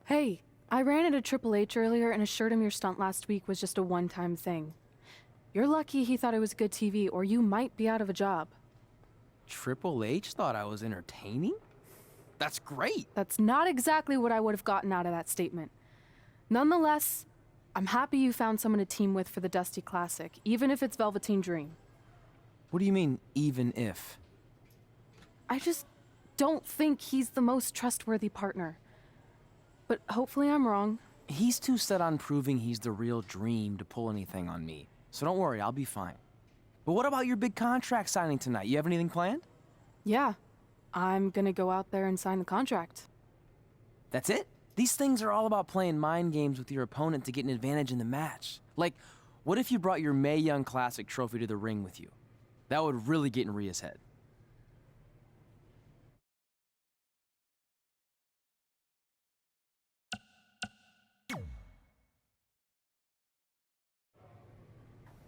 Hey, I ran into Triple H earlier and assured him your stunt last week was just a one-time thing. You're lucky he thought it was good TV, or you might be out of a job. Triple H thought I was entertaining? That's great. That's not exactly what I would have gotten out of that statement. Nonetheless, I'm happy you found someone to team with for the Dusty Classic, even if it's Velveteen Dream. What do you mean, even if? I just don't think he's the most trustworthy partner. But hopefully I'm wrong. He's too set on proving he's the real Dream to pull anything on me. So don't worry, I'll be fine. But what about your big contract signing tonight? You have anything planned? Yeah, I'm gonna go out there and sign the contract. That's it? These things are all about playing mind games with your opponent to get an advantage in the match. Like, what if you brought your Mae Young Classic trophy to the ring with you? That would really get in Rhea's head.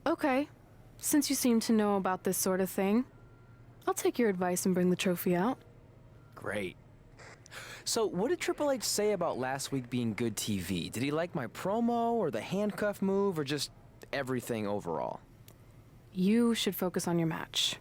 Okay, since you seem to know about this sort of thing, I'll take your advice and bring the trophy out. Great. So, what did Triple H say about last week being good TV? Did he like my promo, or the handcuff move, or just everything overall? You should focus on your match.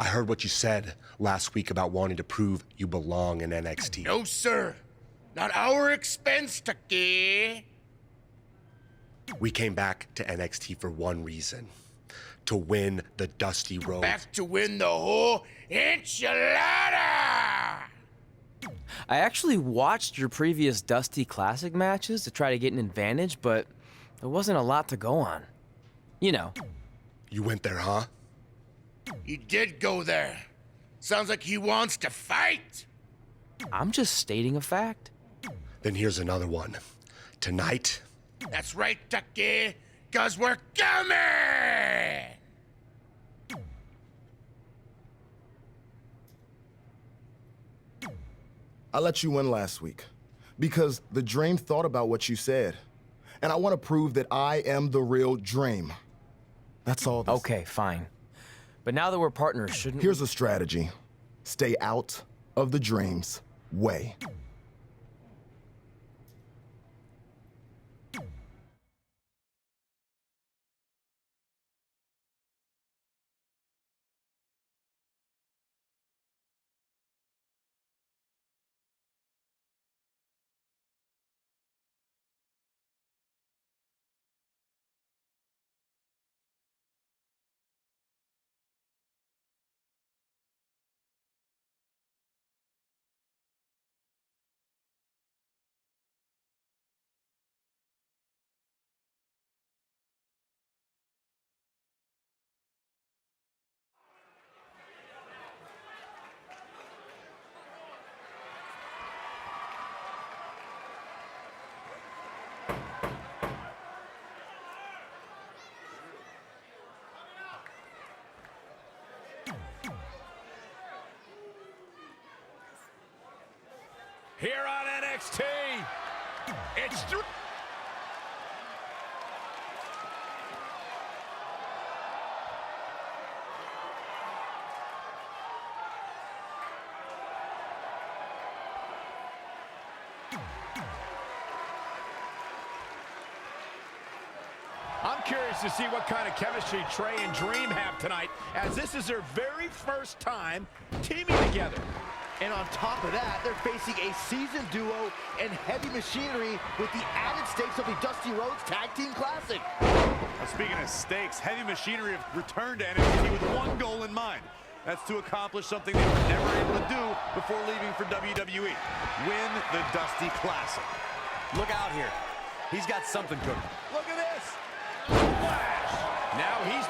I heard what you said last week about wanting to prove you belong in NXT. No, sir. Not our expense, Taki. We came back to NXT for one reason. To win the Dusty Road. Back to win the whole enchilada! I actually watched your previous Dusty Classic matches to try to get an advantage, but there wasn't a lot to go on. You know. You went there, huh? He did go there. Sounds like he wants to fight. I'm just stating a fact. Then here's another one. Tonight... That's right, Taki, 'cause we're coming! I let you win last week because the Dream thought about what you said. And I want to prove that I am the real Dream. That's all this. Okay, fine. But now that we're partners, shouldn't Here's a strategy. Stay out of the Dream's way. Here on NXT, it's I'm curious to see what kind of chemistry Trey and Dream have tonight, as this is their very first time teaming together. And on top of that, they're facing a seasoned duo and heavy machinery with the added stakes of the Dusty Rhodes Tag Team Classic. Now, speaking of stakes, heavy machinery have returned to NXT with one goal in mind. That's to accomplish something they were never able to do before leaving for WWE. Win the Dusty Classic. Look out here. He's got something cooking. Look at this.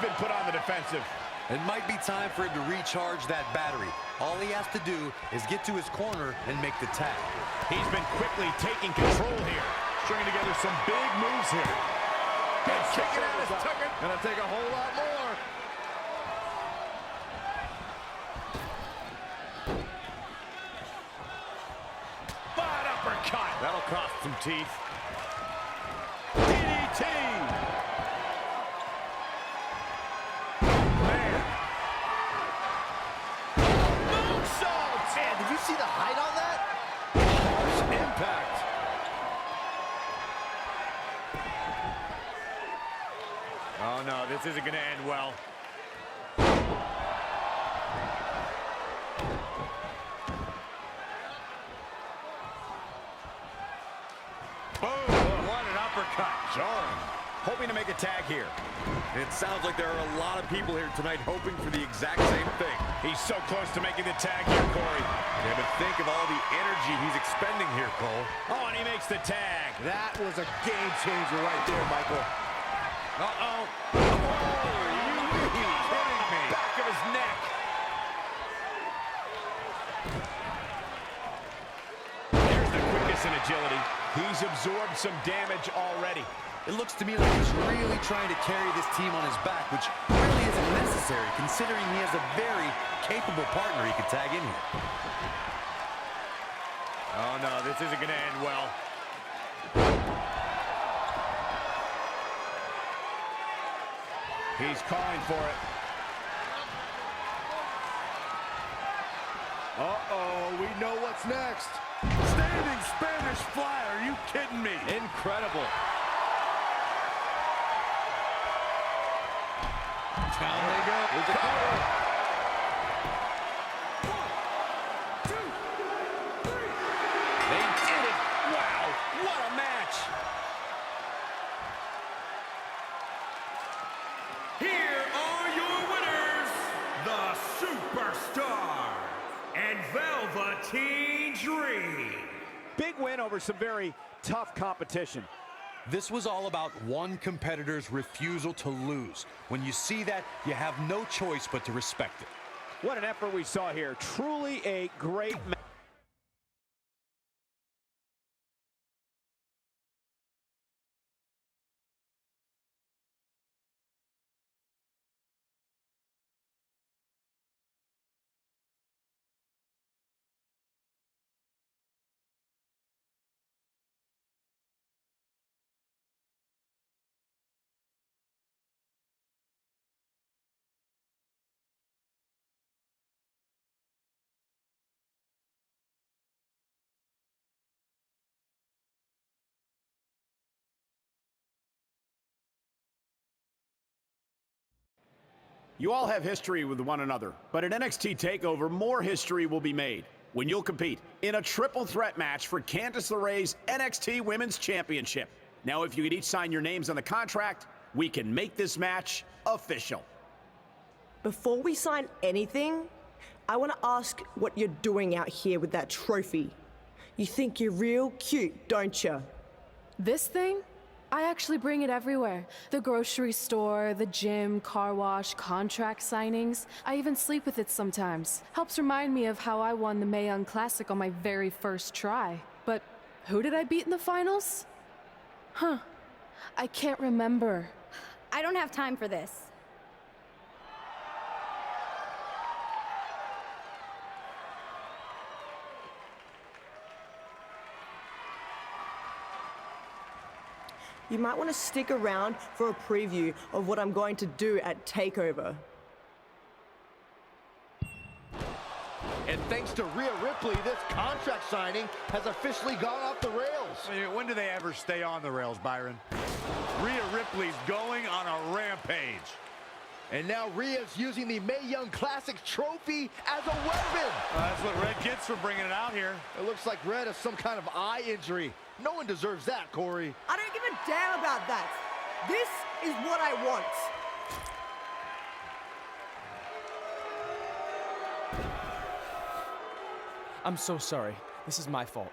been put on the defensive. It might be time for him to recharge that battery. All he has to do is get to his corner and make the tag. He's been quickly taking control here. Stringing together some big moves here. And kicking out his tucker. Gonna take a whole lot more. Bad uppercut. That'll cost some teeth. DDT. Man. Moonsault. Man, did you see the height on that? Impact. Oh no, this isn't gonna end well. Boom! What an uppercut. Jarring. Hoping to make a tag here. It sounds like there are a lot of people here tonight hoping for the exact same thing. He's so close to making the tag here, Corey. Yeah, but think of all the energy he's expending here, Cole. Oh, and he makes the tag. That was a game changer right there, Michael. Uh-oh. Oh, you kidding me? Back of his neck. There's the quickness and agility. He's absorbed some damage already. It looks to me like he's really trying to carry this team on his back, which really isn't necessary, considering he has a very capable partner he could tag in here. Oh, no, this isn't going to end well. He's calling for it. Uh-oh, we know what's next. Standing Spanish fly, are you kidding me? Incredible. Down they go. Here's a cover. 1, 2, 3. They did it. Wow, what a match. Here are your winners, the Superstar and Velveteen Dream. Big win over some very tough competition. This was all about one competitor's refusal to lose. When you see that, you have no choice but to respect it. What an effort we saw here. Truly a great match. You all have history with one another, but at NXT TakeOver, more history will be made when you'll compete in a triple threat match for Candice LeRae's NXT Women's Championship. Now, if you could each sign your names on the contract, we can make this match official. Before we sign anything, I want to ask what you're doing out here with that trophy. You think you're real cute, don't you? This thing? I actually bring it everywhere. The grocery store, the gym, car wash, contract signings. I even sleep with it sometimes. Helps remind me of how I won the Mae Young Classic on my very first try. But who did I beat in the finals? Huh. I can't remember. I don't have time for this. You might want to stick around for a preview of what I'm going to do at TakeOver. And thanks to Rhea Ripley, this contract signing has officially gone off the rails. I mean, when do they ever stay on the rails, Byron? Rhea Ripley's going on a rampage. And now Rhea's using the Mae Young Classic trophy as a weapon. That's what Red gets for bringing it out here. It looks like Red has some kind of eye injury. No one deserves that, Corey. I don't give a damn about that. This is what I want. I'm so sorry. This is my fault.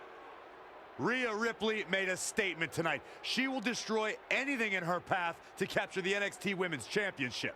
Rhea Ripley made a statement tonight. She will destroy anything in her path to capture the NXT Women's Championship.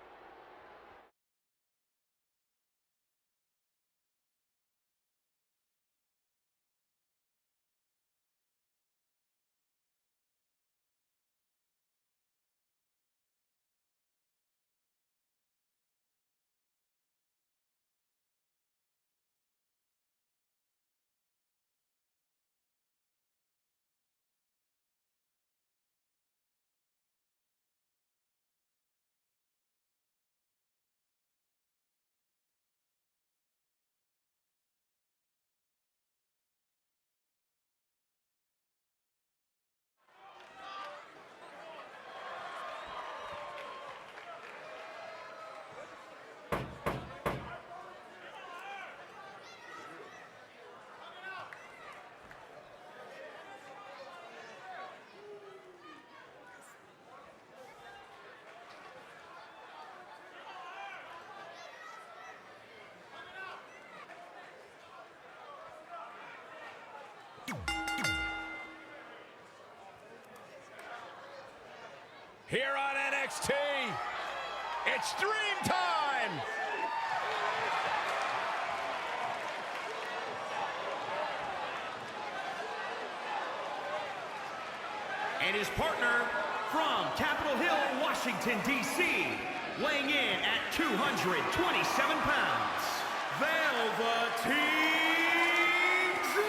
Here on NXT, it's Dream Time! And his partner from Capitol Hill, Washington, D.C., weighing in at 227 pounds, Velveteen Dream!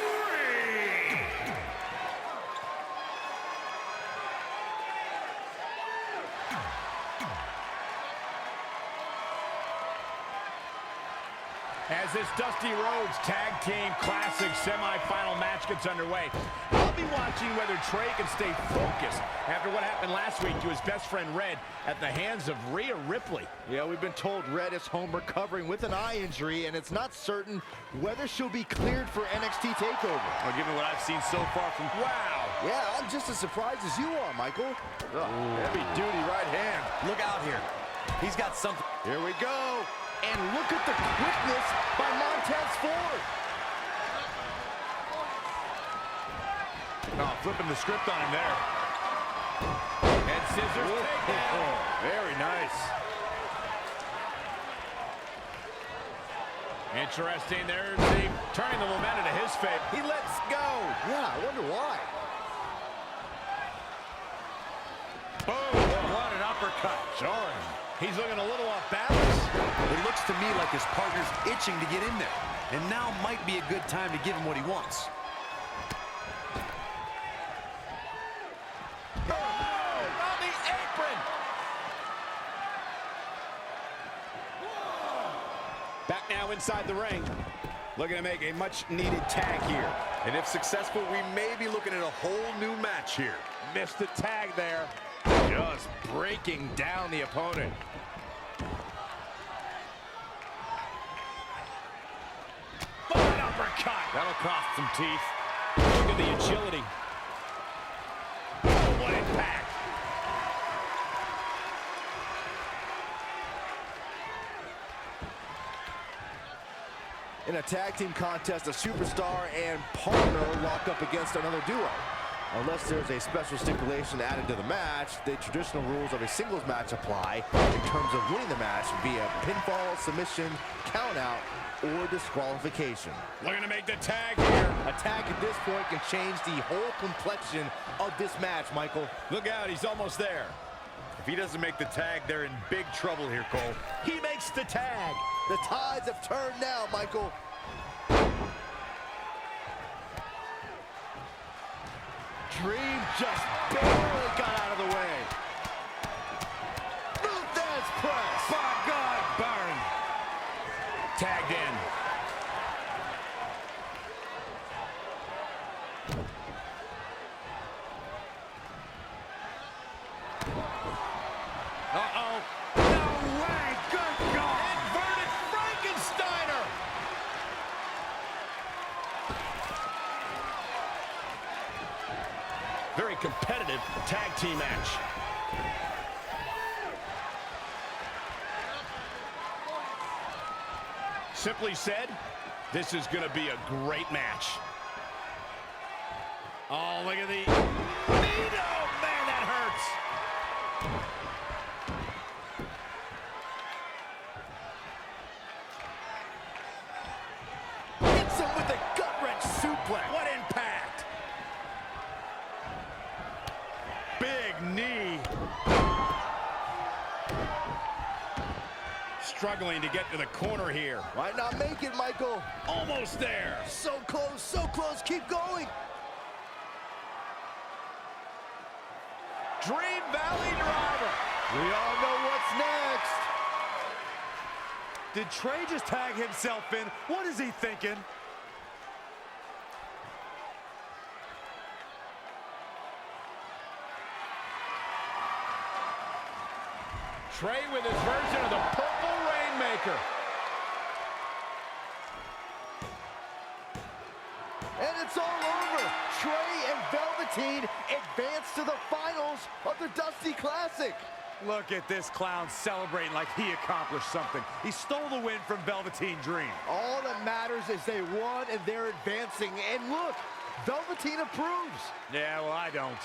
As this Dusty Rhodes Tag Team Classic semifinal match gets underway, I'll be watching whether Trey can stay focused after what happened last week to his best friend Red at the hands of Rhea Ripley. Yeah, we've been told Red is home recovering with an eye injury, and it's not certain whether she'll be cleared for NXT TakeOver. Well, given what I've seen so far from... Wow! Yeah, I'm just as surprised as you are, Michael. Heavy-duty right hand. Look out here. He's got something. Here we go. And look at the quickness by Montez Ford. Oh, flipping the script on him there. And scissors takedown. Very nice. Interesting. There's turning the momentum to his favor. He lets go. Yeah, I wonder why. Boom. What an uppercut. Jarring. He's looking a little off balance. It looks to me like his partner's itching to get in there. And now might be a good time to give him what he wants. Oh, on the apron. Back now inside the ring. Looking to make a much-needed tag here. And if successful, we may be looking at a whole new match here. Missed the tag there. Just breaking down the opponent. An uppercut. That'll cost some teeth. Look at the agility. Oh, what impact. In a tag team contest, a superstar and partner lock up against another duo. Unless there's a special stipulation added to the match, the traditional rules of a singles match apply in terms of winning the match via pinfall, submission, countout, or disqualification. Looking to make the tag here. A tag at this point can change the whole complexion of this match, Michael. Look out, he's almost there. If he doesn't make the tag, they're in big trouble here, Cole. He makes the tag. The tides have turned now, Michael. Dream just barely got out of the way. Luthez press. By God, burn. Tagged in. Uh-oh. No way. Good God. Inverted Frankensteiner. Very competitive tag team match. Simply said, this is going to be a great match. Oh, look at the... Oh, man, that hurts. Hits him with a gut-wrench suplex. What impact! Big knee. Struggling to get to the corner here. Might not make it, Michael. Almost there. So close, keep going. Dream Valley Driver. We all know what's next. Did Trey just tag himself in? What is he thinking? Trey with his version of the Purple Rainmaker. And it's all over. Trey and Velveteen advance to the finals of the Dusty Classic. Look at this clown celebrating like he accomplished something. He stole the win from Velveteen Dream. All that matters is they won and they're advancing. And look, Velveteen approves. Yeah, well, I don't.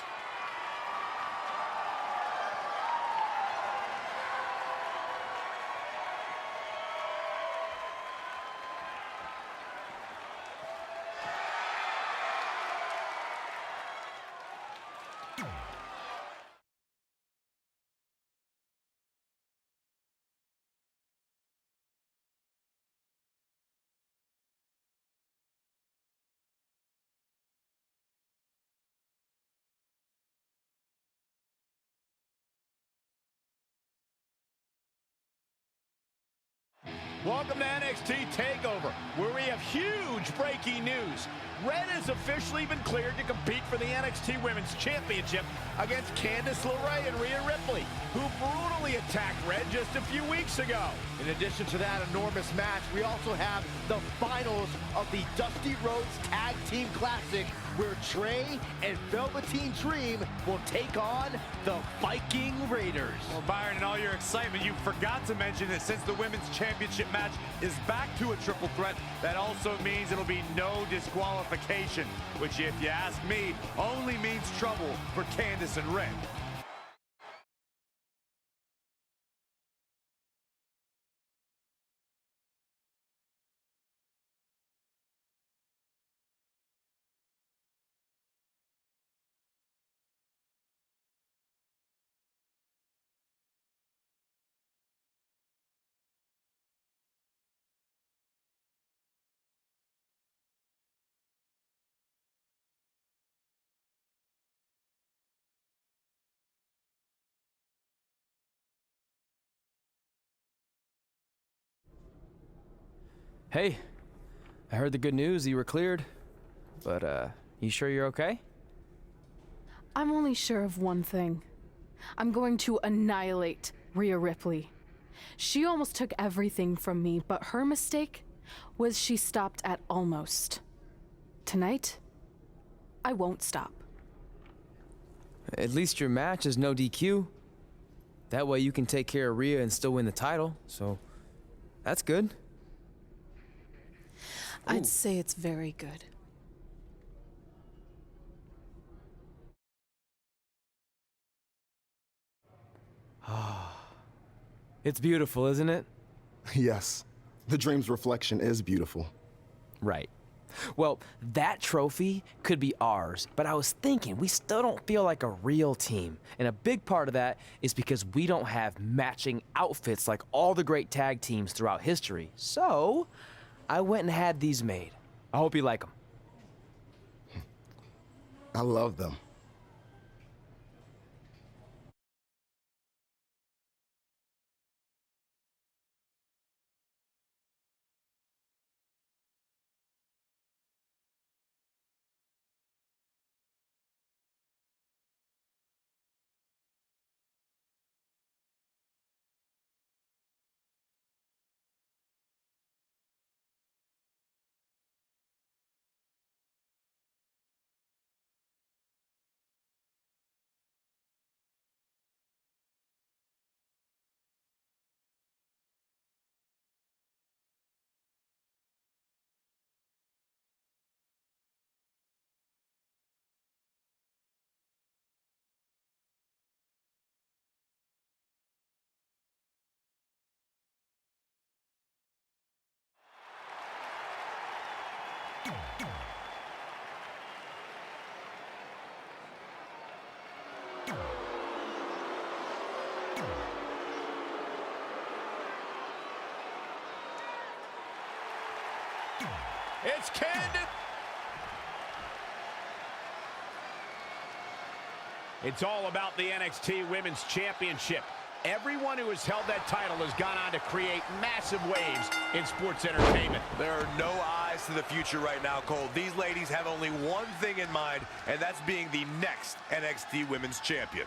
Welcome to NXT TakeOver, where we have huge breaking news. Red has officially been cleared to compete for the NXT Women's Championship against Candice LeRae and Rhea Ripley, who brutally attacked Red just a few weeks ago. In addition to that enormous match, we also have the finals of the Dusty Rhodes Tag Team Classic, where Trey and Velveteen Dream will take on the Viking Raiders. Well, Byron, in all your excitement, you forgot to mention that since the Women's Championship match is back to a triple threat, that also means it'll be no disqualification, which, if you ask me, only means trouble for Candice and Red. Hey, I heard the good news, you were cleared. But, you sure you're okay? I'm only sure of one thing. I'm going to annihilate Rhea Ripley. She almost took everything from me, but her mistake was she stopped at almost. Tonight, I won't stop. At least your match is no DQ. That way you can take care of Rhea and still win the title, so that's good. I'd say it's very good. It's beautiful, isn't it? Yes, the Dream's reflection is beautiful. Right. Well, that trophy could be ours, but I was thinking we still don't feel like a real team. And a big part of that is because we don't have matching outfits like all the great tag teams throughout history. So, I went and had these made. I hope you like them. I love them. It's Candice. It's all about the NXT Women's Championship. Everyone who has held that title has gone on to create massive waves in sports entertainment. There are no eyes to the future right now, Cole. These ladies have only one thing in mind, and that's being the next NXT Women's Champion.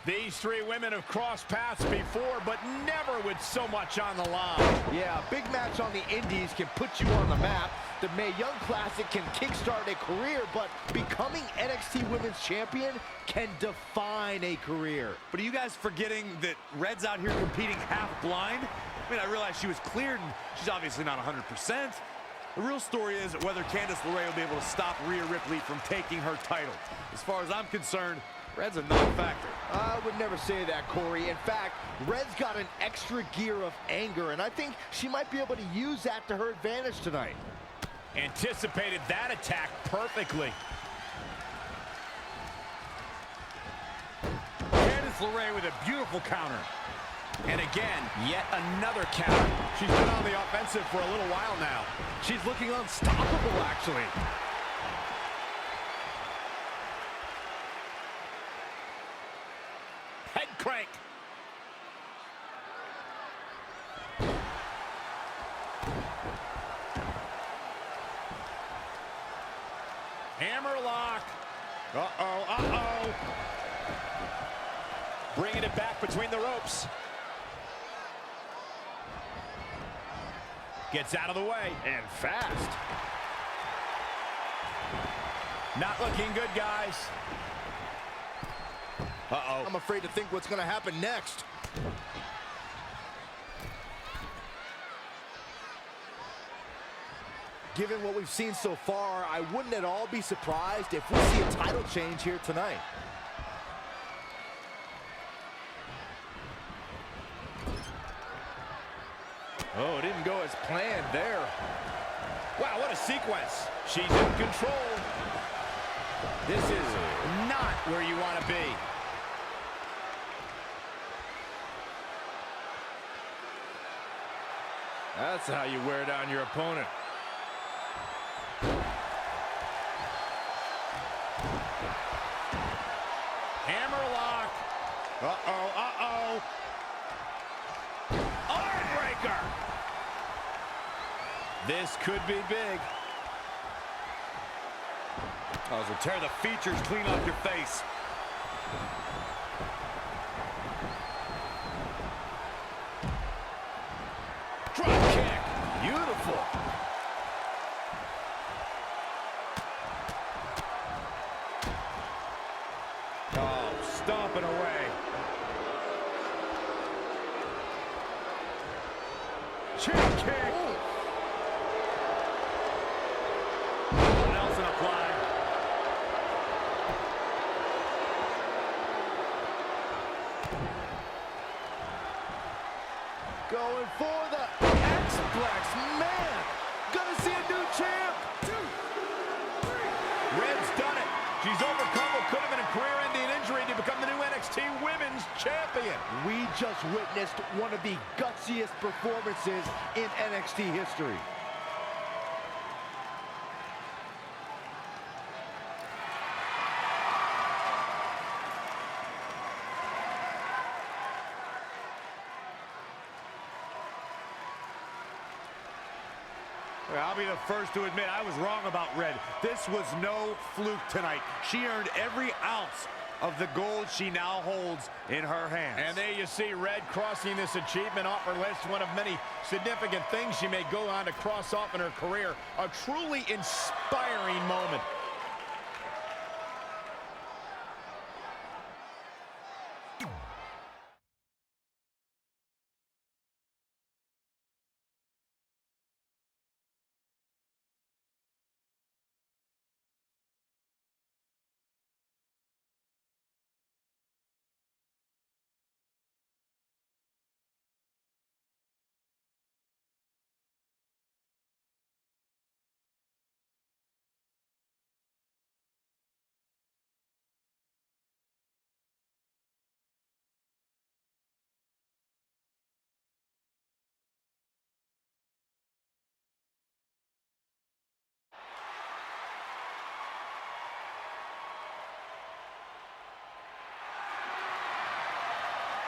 These three women have crossed paths before, but never with so much on the line. Yeah, a big match on the Indies can put you on the map. The Mae Young Classic can kickstart a career, but becoming NXT Women's Champion can define a career. But are you guys forgetting that Red's out here competing half blind? I mean, I realize she was cleared, and she's obviously not 100%. The real story is whether Candice LeRae will be able to stop Rhea Ripley from taking her title. As far as I'm concerned, Red's a non-factor. I would never say that, Corey. In fact, Red's got an extra gear of anger, and I think she might be able to use that to her advantage tonight. Anticipated that attack perfectly. Candice LeRae with a beautiful counter. And again, yet another counter. She's been on the offensive for a little while now. She's looking unstoppable, actually. Head crank. Hammerlock. Uh-oh, uh-oh. Bringing it back between the ropes. Gets out of the way, and fast. Not looking good, guys. Uh-oh. I'm afraid to think what's going to happen next. Given what we've seen so far, I wouldn't at all be surprised if we see a title change here tonight. Oh, it didn't go as planned there. Wow, what a sequence. She's in control. This is not where you want to be. That's how you wear down your opponent. Hammerlock. Uh-oh, uh-oh. Armbreaker. This could be big. Oh, so tear the features clean off your face. Drop kick. Beautiful. Oh, stomping away. Chain kick. Nelson applied. Going for the X-Plex. Man, gonna see a new champ. 2, 3. Red's done it. She's overcome what could have been a career-ending injury to become the new NXT Women's Champion. We just witnessed one of the gutsiest performances in NXT history. I'll be the first to admit I was wrong about Red. This was no fluke tonight. She earned every ounce of the gold she now holds in her hands. And there you see Red crossing this achievement off her list, one of many significant things she may go on to cross off in her career. A truly inspiring moment.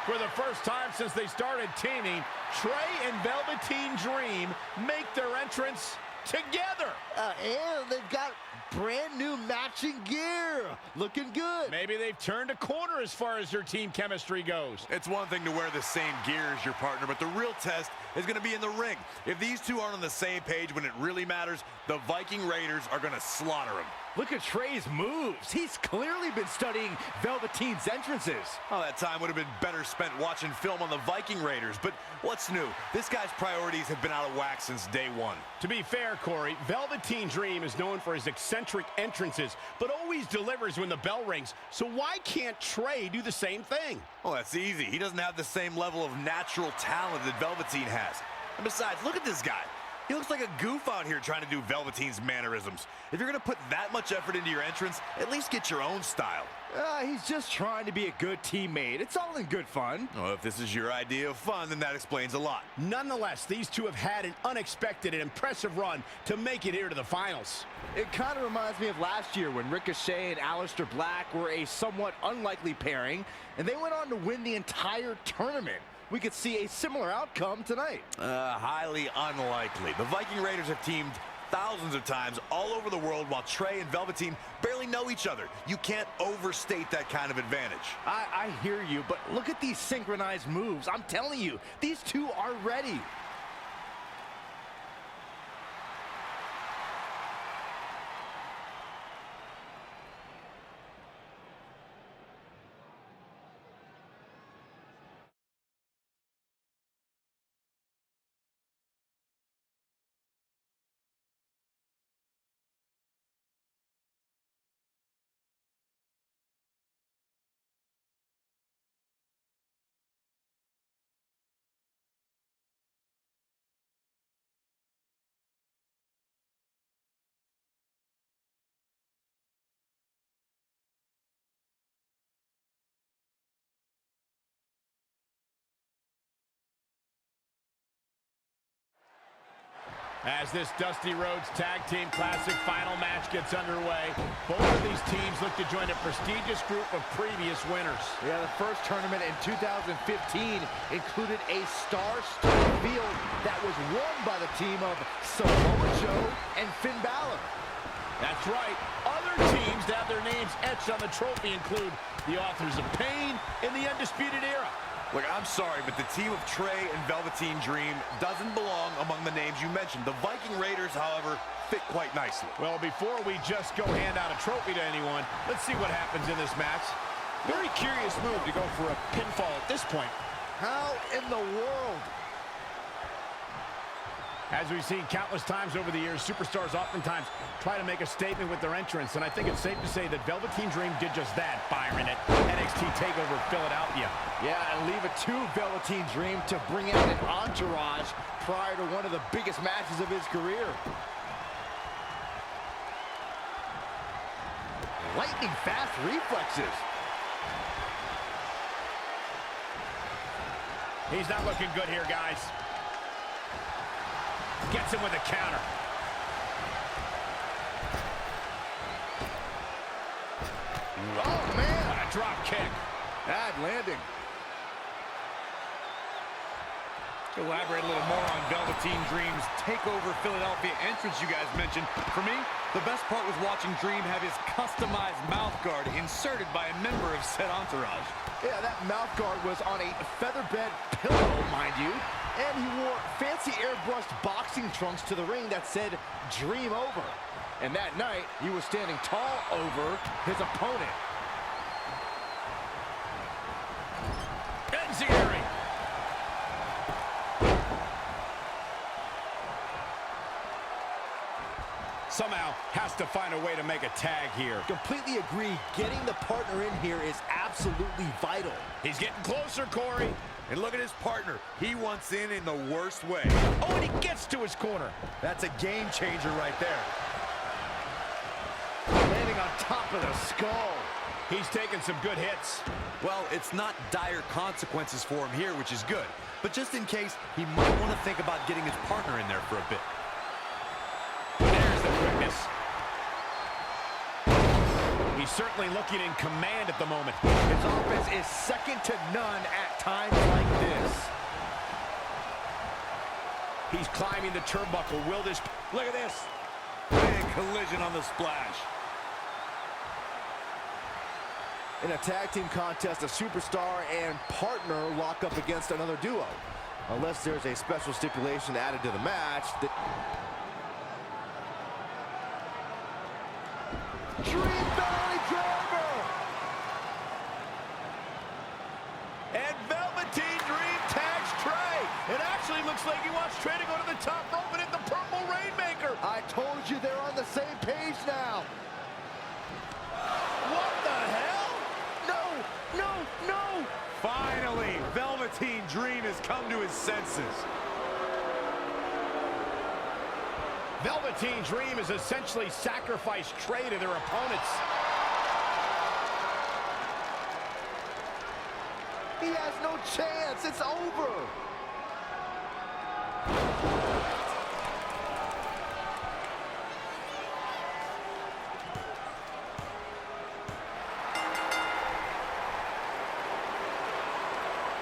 For the first time since they started teaming, Trey and Velveteen Dream make their entrance together. And they've got brand new matching gear. Looking good. Maybe they've turned a corner as far as their team chemistry goes. It's one thing to wear the same gear as your partner, but the real test is going to be in the ring. If these two aren't on the same page when it really matters, the Viking Raiders are going to slaughter them. Look at Trey's moves. He's clearly been studying Velveteen's entrances. Oh, that time would have been better spent watching film on the Viking Raiders. But what's new? This guy's priorities have been out of whack since day one. To be fair, Corey, Velveteen Dream is known for his eccentric entrances, but always delivers when the bell rings. So why can't Trey do the same thing? Oh, that's easy. He doesn't have the same level of natural talent that Velveteen has. And besides, look at this guy. He looks like a goof out here trying to do Velveteen's mannerisms. If you're going to put that much effort into your entrance, at least get your own style. He's just trying to be a good teammate. It's all in good fun. Well, if this is your idea of fun, then that explains a lot. Nonetheless, these two have had an unexpected and impressive run to make it here to the finals. It kind of reminds me of last year when Ricochet and Aleister Black were a somewhat unlikely pairing, and they went on to win the entire tournament. We could see a similar outcome tonight. Highly unlikely. The Viking Raiders have teamed thousands of times all over the world while Trey and Velveteen barely know each other. You can't overstate that kind of advantage. I hear you, but look at these synchronized moves. I'm telling you, these two are ready. As this Dusty Rhodes Tag Team Classic final match gets underway, both of these teams look to join a prestigious group of previous winners. Yeah, the first tournament in 2015 included a star-studded field that was won by the team of Samoa Joe and Finn Balor. That's right. Other teams that have their names etched on the trophy include the Authors of Pain and the Undisputed Era. Look, I'm sorry, but the team of Trey and Velveteen Dream doesn't belong among the names you mentioned. The Viking Raiders, however, fit quite nicely. Well, before we just go hand out a trophy to anyone, let's see what happens in this match. Very curious move to go for a pinfall at this point. How in the world? As we've seen countless times over the years, superstars oftentimes try to make a statement with their entrance, and I think it's safe to say that Velveteen Dream did just that, Byron, at NXT TakeOver Philadelphia. Yeah, and leave it to Velveteen Dream to bring out an entourage prior to one of the biggest matches of his career. Lightning fast reflexes. He's not looking good here, guys. Gets him with a counter. Oh, man. What a drop kick. Bad landing. To elaborate a little more on Velveteen Dream's TakeOver Philadelphia entrance you guys mentioned, for me, the best part was watching Dream have his customized mouth guard inserted by a member of said entourage. Yeah, that mouth guard was on a featherbed pillow, mind you. And he wore fancy airbrushed boxing trunks to the ring that said Dream Over. And that night, he was standing tall over his opponent. Enziguri. Somehow has to find a way to make a tag here. Completely agree. Getting the partner in here is absolutely vital. He's getting closer, Corey. And look at his partner. He wants in the worst way. Oh, and he gets to his corner. That's a game changer right there. Landing on top of the skull. He's taking some good hits. Well, it's not dire consequences for him here, which is good. But just in case, he might want to think about getting his partner in there for a bit. There's the quickness. He's certainly looking in command at the moment. His offense is second to none at times like this. He's climbing the turnbuckle. Will this... Look at this. Big collision on the splash. In a tag team contest, a superstar and partner lock up against another duo. Unless there's a special stipulation added to the match that... Dream Valley Driver! And Velveteen Dream tags Trey. It actually looks like he wants Trey to go to the top rope and hit the Purple Rainmaker. I told you they're on the same page now. What the hell? No, no, no! Finally, Velveteen Dream has come to his senses. Velveteen Dream has essentially sacrificed Trey to their opponents. He has no chance. It's over.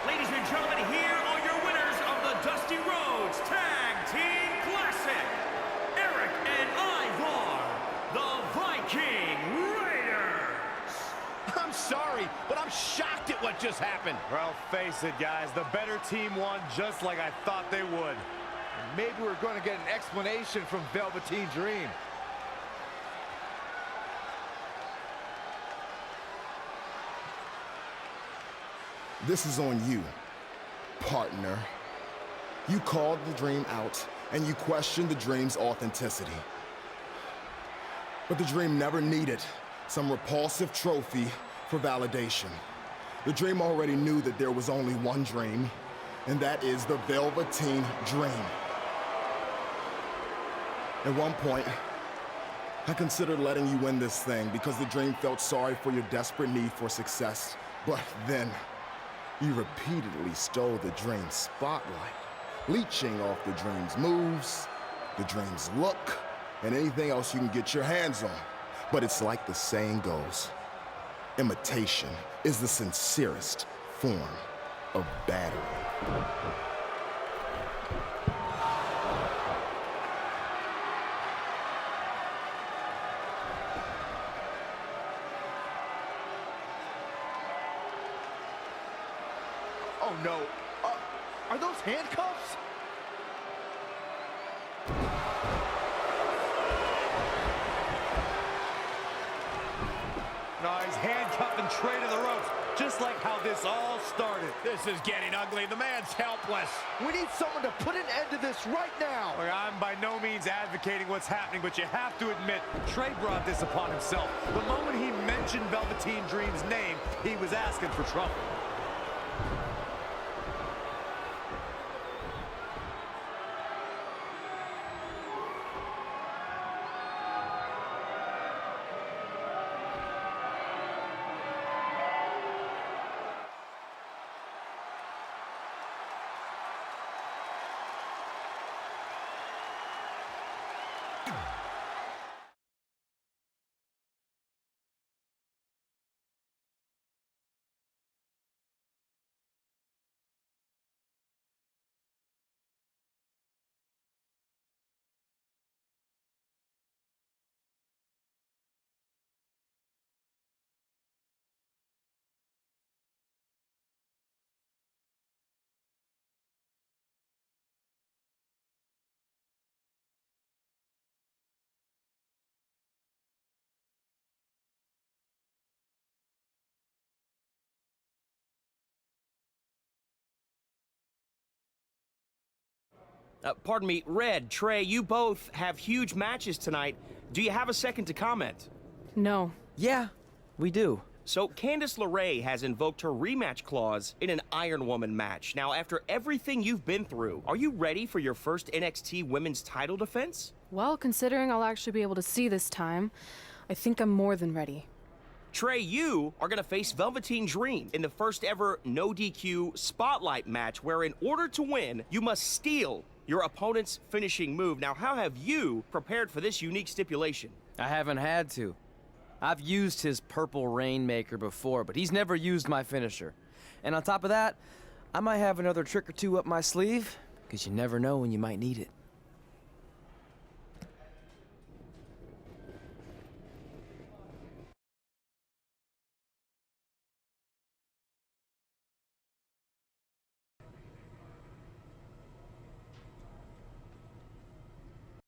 Ladies and gentlemen, here are your winners of the Dusty Rhodes Tag Team Classic. Eric and the Viking Raiders. I'm sorry, but I'm shocked at what just happened. Well, face it, guys. The better team won just like I thought they would. Maybe we're going to get an explanation from Velveteen Dream. This is on you, partner. You called the Dream out, and you questioned the Dream's authenticity. But the Dream never needed some repulsive trophy for validation. The Dream already knew that there was only one Dream, and that is the Velveteen Dream. At one point, I considered letting you win this thing because the Dream felt sorry for your desperate need for success. But then, you repeatedly stole the Dream's spotlight, leeching off the Dream's moves, the Dream's look, and anything else you can get your hands on. But it's like the saying goes, imitation is the sincerest form of battery. Oh no, are those handcuffs? No, he's handcuffing Trey to the ropes, just like how this all started. This is getting ugly. The man's helpless. We need someone to put an end to this right now. Look, I'm by no means advocating what's happening, but you have to admit, Trey brought this upon himself. The moment he mentioned Velveteen Dream's name, he was asking for trouble. Pardon me, Red, Trey, you both have huge matches tonight. Do you have a second to comment? No. Yeah, we do. So, Candice LeRae has invoked her rematch clause in an Iron Woman match. Now, after everything you've been through, are you ready for your first NXT Women's title defense? Well, considering I'll actually be able to see this time, I think I'm more than ready. Trey, you are gonna face Velveteen Dream in the first ever no DQ spotlight match where in order to win, you must steal your opponent's finishing move. Now, how have you prepared for this unique stipulation? I haven't had to. I've used his purple rainmaker before, but he's never used my finisher. And on top of that, I might have another trick or two up my sleeve, because you never know when you might need it.